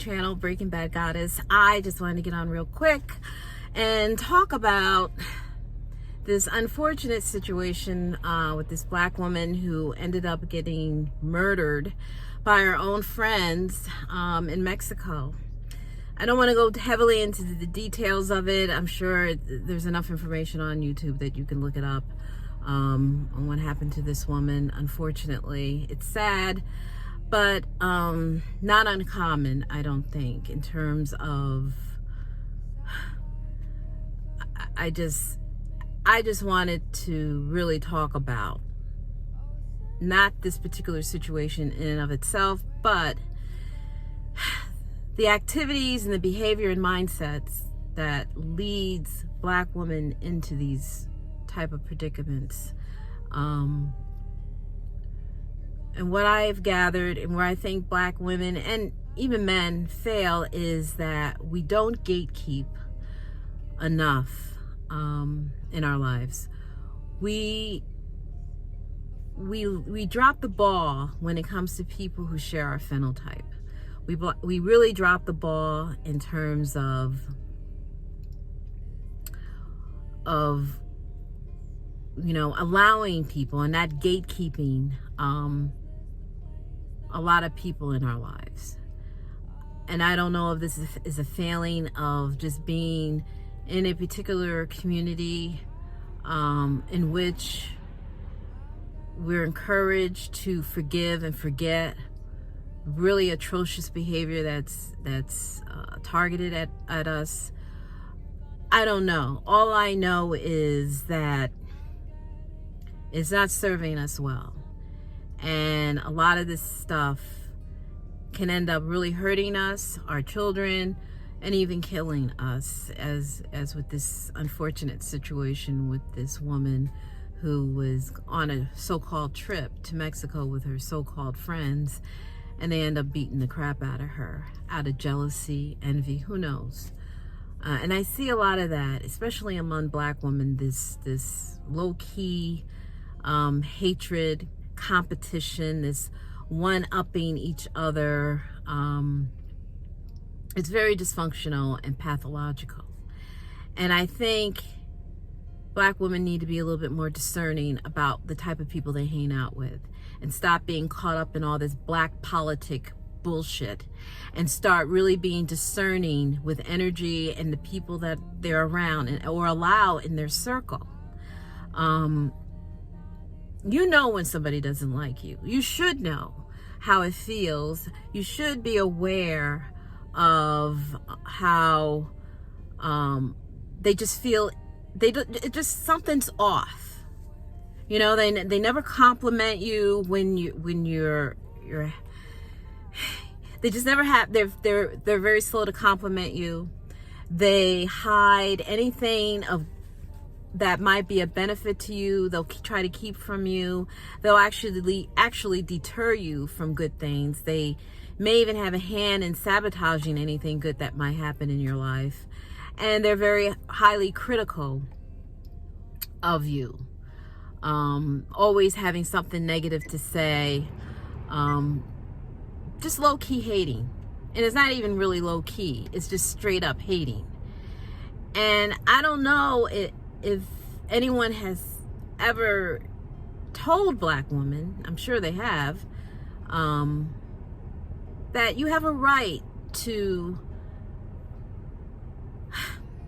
channel, Breaking Bad Goddess. I just wanted to get on real quick and talk about this unfortunate situation with this black woman who ended up getting murdered by her own friends in Mexico. I don't want to go heavily into the details of it. I'm sure there's enough information on YouTube that you can look it up on what happened to this woman. Unfortunately, it's sad, but not uncommon, I don't think, in terms of I just wanted to really talk about not this particular situation in and of itself, but the activities and the behavior and mindsets that leads black women into these type of predicaments. And what I've gathered and where I think black women and even men fail is that we don't gatekeep enough in our lives. We drop the ball when it comes to people who share our phenotype. We really drop the ball in terms of allowing people and not gatekeeping a lot of people in our lives. And I don't know if this is a failing of just being in a particular community in which we're encouraged to forgive and forget really atrocious behavior that's targeted at us. I don't know. All I know is that it's not serving us well. And a lot of this stuff can end up really hurting us, our children, and even killing us, as with this unfortunate situation with this woman who was on a so-called trip to Mexico with her so-called friends, and they end up beating the crap out of her out of jealousy, envy, who knows. And I see a lot of that, especially among black women, this low-key hatred, competition, this one-upping each other. It's very dysfunctional and pathological. And I think black women need to be a little bit more discerning about the type of people they hang out with and stop being caught up in all this black politic bullshit and start really being discerning with energy and the people that they're around or allow in their circle. You know when somebody doesn't like you. You should know how it feels. You should be aware of how they just feel it just something's off. You know, they never compliment you when you're they just never have. They're very slow to compliment you. They hide anything of that might be a benefit to you. They'll try to keep from you. They'll actually deter you from good things. They may even have a hand in sabotaging anything good that might happen in your life. And they're very highly critical of you. Always having something negative to say. Just low-key hating. And it's not even really low-key. It's just straight up hating. And I don't know if anyone has ever told black women, I'm sure they have, that you have a right to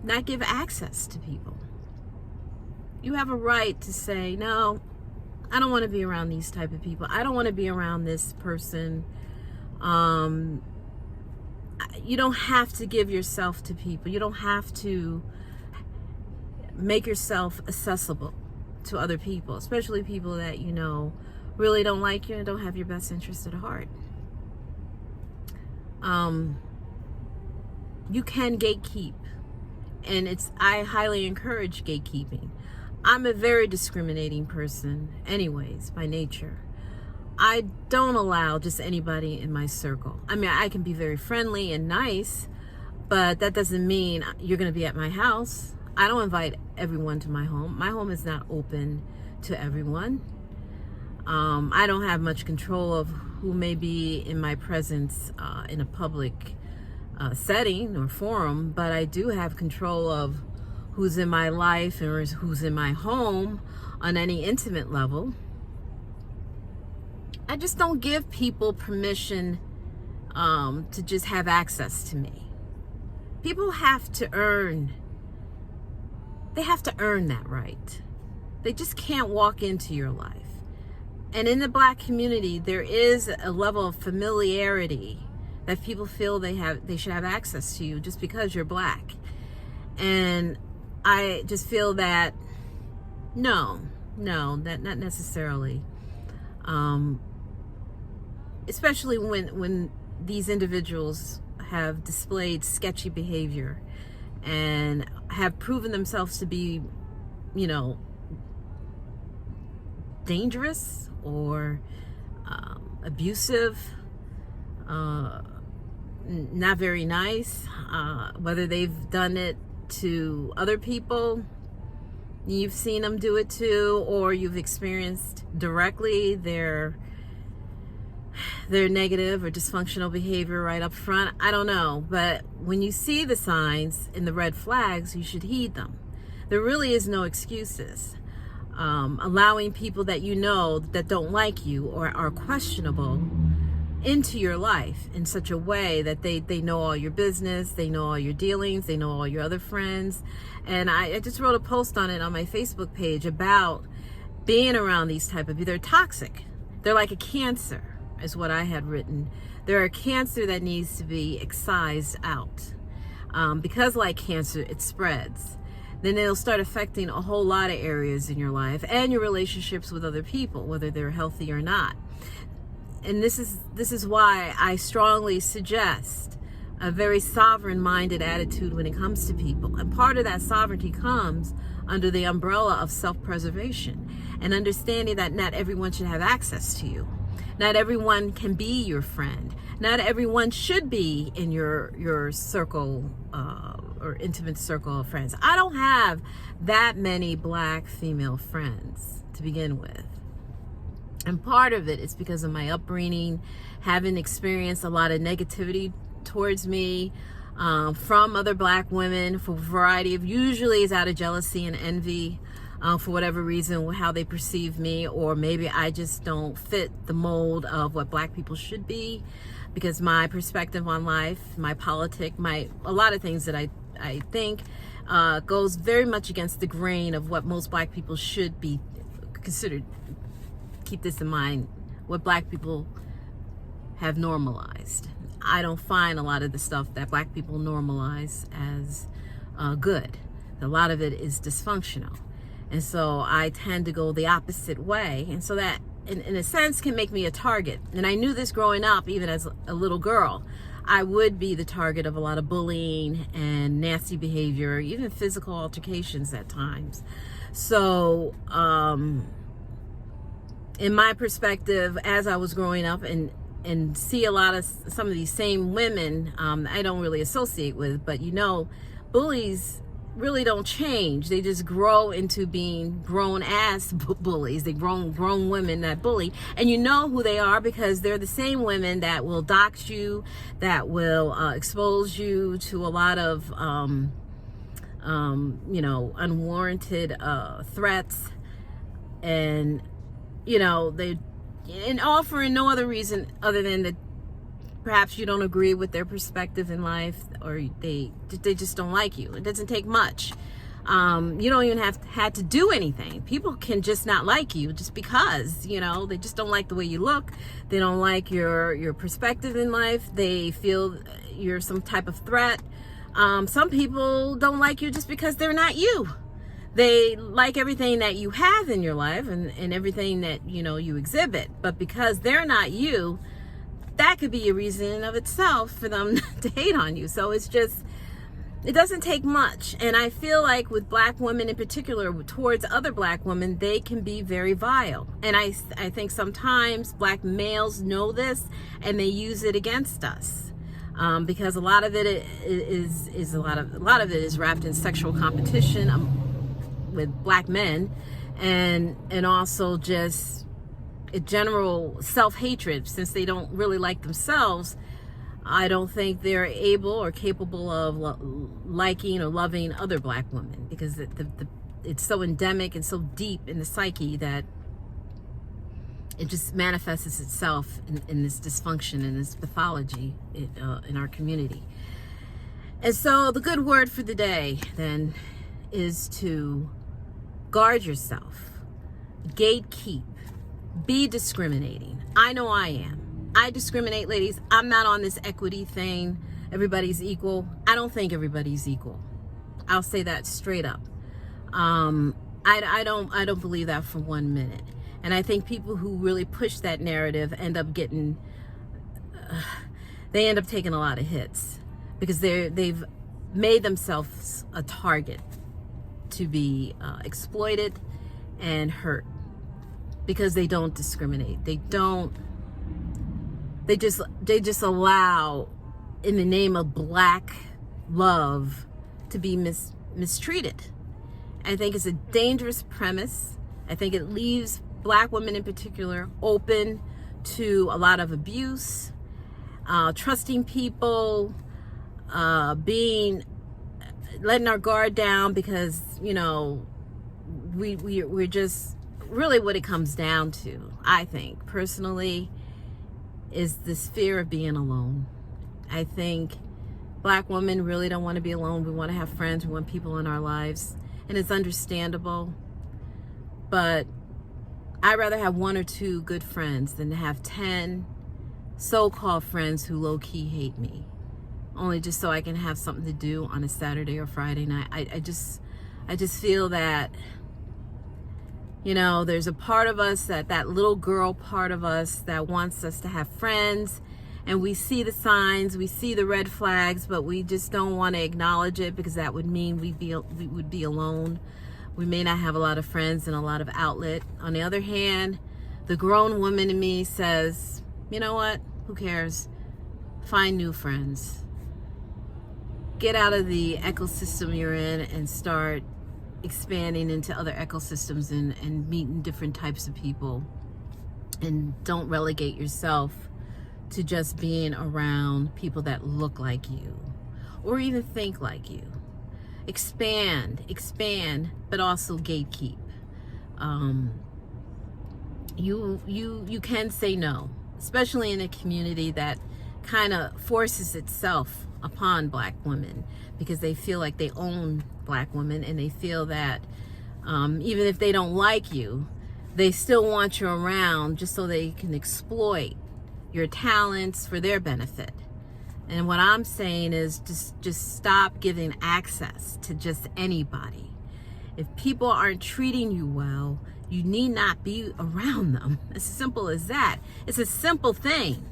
not give access to people. You have a right to say, no, I don't want to be around these type of people. I don't want to be around this person. You don't have to give yourself to people. You don't have to make yourself accessible to other people, especially people that you know really don't like you and don't have your best interest at heart. You can gatekeep, and I highly encourage gatekeeping. I'm a very discriminating person anyways, by nature. I don't allow just anybody in my circle. I mean, I can be very friendly and nice, but that doesn't mean you're going to be at my house. I don't invite everyone to my home. My home is not open to everyone. I don't have much control of who may be in my presence in a public setting or forum, but I do have control of who's in my life or who's in my home on any intimate level. I just don't give people permission to just have access to me. People have to earn that right. They just can't walk into your life. And in the Black community, there is a level of familiarity that people feel they should have access to you just because you're Black. And I just feel that no, that not necessarily. Especially when these individuals have displayed sketchy behavior and have proven themselves to be, dangerous or abusive, not very nice, whether they've done it to other people, you've seen them do it too, or you've experienced directly their negative or dysfunctional behavior right up front. I don't know, but when you see the signs and the red flags, you should heed them. There really is no excuses. Allowing people that that don't like you or are questionable into your life in such a way that they know all your business, they know all your dealings, they know all your other friends. And I just wrote a post on it on my Facebook page about being around these type of people. They're toxic. They're like a cancer, is what I had written. They're a cancer that needs to be excised out. Because like cancer, it spreads. Then it'll start affecting a whole lot of areas in your life and your relationships with other people, whether they're healthy or not. And this is why I strongly suggest a very sovereign-minded attitude when it comes to people. And part of that sovereignty comes under the umbrella of self-preservation and understanding that not everyone should have access to you. Not everyone can be your friend. Not everyone should be in your circle or intimate circle of friends. I don't have that many Black female friends to begin with. And part of it is because of my upbringing, having experienced a lot of negativity towards me from other Black women for a variety of, usually is out of jealousy and envy. For whatever reason, how they perceive me, or maybe I just don't fit the mold of what Black people should be, because my perspective on life, my politic, a lot of things that I think goes very much against the grain of what most Black people should be considered. Keep this in mind, what Black people have normalized. I don't find a lot of the stuff that Black people normalize as good. A lot of it is dysfunctional. And so I tend to go the opposite way. And so that, in a sense, can make me a target. And I knew this growing up, even as a little girl. I would be the target of a lot of bullying and nasty behavior, even physical altercations at times. So, in my perspective, as I was growing up and see a lot of some of these same women, I don't really associate with, but bullies really don't change. They just grow into being grown-ass bullies. They grown women that bully. And you know who they are because they're the same women that will dox you, that will expose you to a lot of, unwarranted threats. And, and all for no other reason other than that perhaps you don't agree with their perspective in life, or they just don't like you. It doesn't take much. You don't even have to do anything. People can just not like you just because, they just don't like the way you look. They don't like your perspective in life. They feel you're some type of threat. Some people don't like you just because they're not you. They like everything that you have in your life and everything that, you exhibit. But because they're not you, that could be a reason in of itself for them to hate on you. So it doesn't take much. And I feel like with Black women in particular, towards other Black women, they can be very vile. And I think sometimes Black males know this and they use it against us. Because a lot of it is wrapped in sexual competition with Black men, and also just a general self-hatred, since they don't really like themselves. I don't think they're able or capable of liking or loving other black women, because it's so endemic and so deep in the psyche that it just manifests itself in this dysfunction and this pathology in our community. And so the good word for the day then is to guard yourself, gatekeep, be discriminating. I know I am. I discriminate, ladies. I'm not on this equity thing. Everybody's equal. I don't think everybody's equal. I'll say that straight up. I don't believe that for 1 minute. And I think people who really push that narrative end up getting, they end up taking a lot of hits, because they've made themselves a target to be exploited and hurt, because they don't discriminate. They just allow, in the name of black love, to be mistreated. I think it's a dangerous premise. I think it leaves black women in particular open to a lot of abuse, trusting people, letting our guard down, because we're just really, what it comes down to, I think personally, is this fear of being alone. I think black women really don't want to be alone. We want to have friends. We want people in our lives, and it's understandable. But I'd rather have 1 or 2 good friends than to have 10 so-called friends who low-key hate me, only just so I can have something to do on a Saturday or Friday night. I just feel that, there's a part of us, that little girl part of us, that wants us to have friends, and we see the signs, we see the red flags, but we just don't want to acknowledge it, because that would mean we would be alone. We may not have a lot of friends and a lot of outlet. On the other hand, the grown woman in me says, you know what? Who cares? Find new friends. Get out of the ecosystem you're in and start expanding into other ecosystems and meeting different types of people. And don't relegate yourself to just being around people that look like you or even think like you. Expand, but also gatekeep. You can say no, especially in a community that kind of forces itself upon black women, because they feel like they own black women, and they feel that even if they don't like you, they still want you around just so they can exploit your talents for their benefit. And what I'm saying is just stop giving access to just anybody. If people aren't treating you well, you need not be around them. It's as simple as that. It's a simple thing.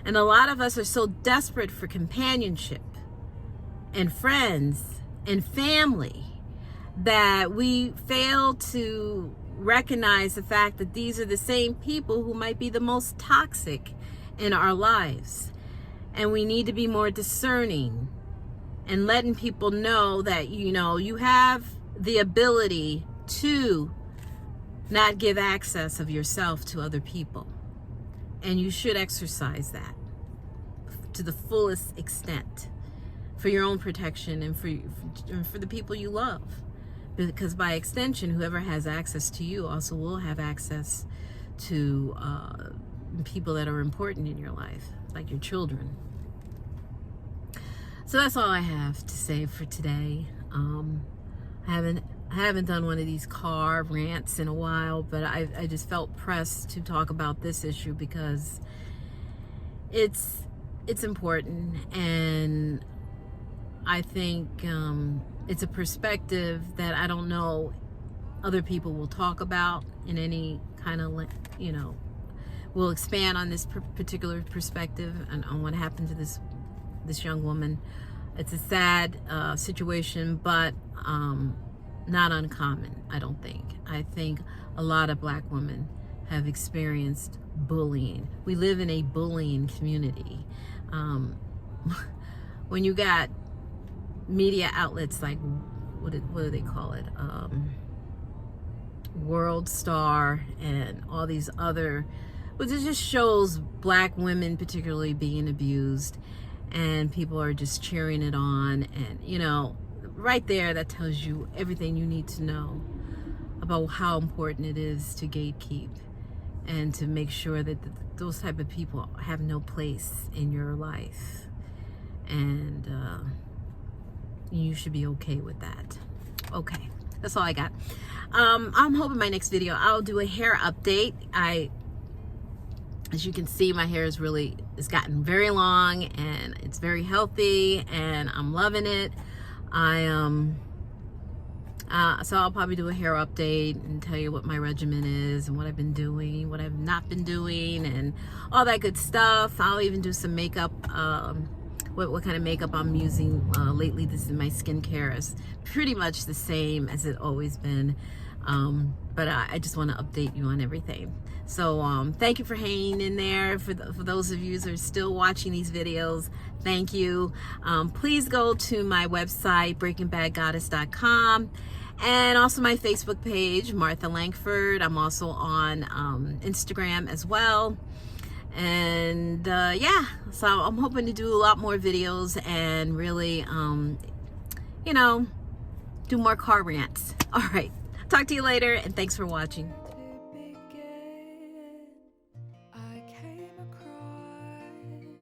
And a lot of us are so desperate for companionship and friends and family that we fail to recognize the fact that these are the same people who might be the most toxic in our lives. And we need to be more discerning and letting people know that, you have the ability to not give access of yourself to other people. And you should exercise that to the fullest extent for your own protection and for the people you love. Because by extension, whoever has access to you also will have access to people that are important in your life, like your children. So that's all I have to say for today. I haven't done one of these car rants in a while, but I just felt pressed to talk about this issue because it's important, and I think it's a perspective that I don't know other people will talk about in any kind of, we'll expand on this particular perspective and on what happened to this young woman. It's a sad situation, but not uncommon, I don't think. I think a lot of black women have experienced bullying. We live in a bullying community. When you got media outlets like, what do they call it? World Star and all these other, it just shows black women particularly being abused. and people are just cheering it on. And you know, right there, that tells you everything you need to know about how important it is to gatekeep and to make sure that those type of people have no place in your life. And you should be okay with that. Okay, that's all I got. I'm hoping my next video I'll do a hair update. As you can see, my hair it's gotten very long and it's very healthy and I'm loving it. So I'll probably do a hair update and tell you what my regimen is and what I've been doing, what I've not been doing, and all that good stuff. I'll even do some makeup, what kind of makeup I'm using lately. This is my skincare. It's pretty much the same as it always been, but I just want to update you on everything. So thank you for hanging in there. For those of you who are still watching these videos, thank you. Please go to my website, breakingbadgoddess.com, and also my Facebook page, Martha Langford. I'm also on Instagram as well. And yeah, so I'm hoping to do a lot more videos and really, you know, do more car rants. All right, talk to you later, and thanks for watching.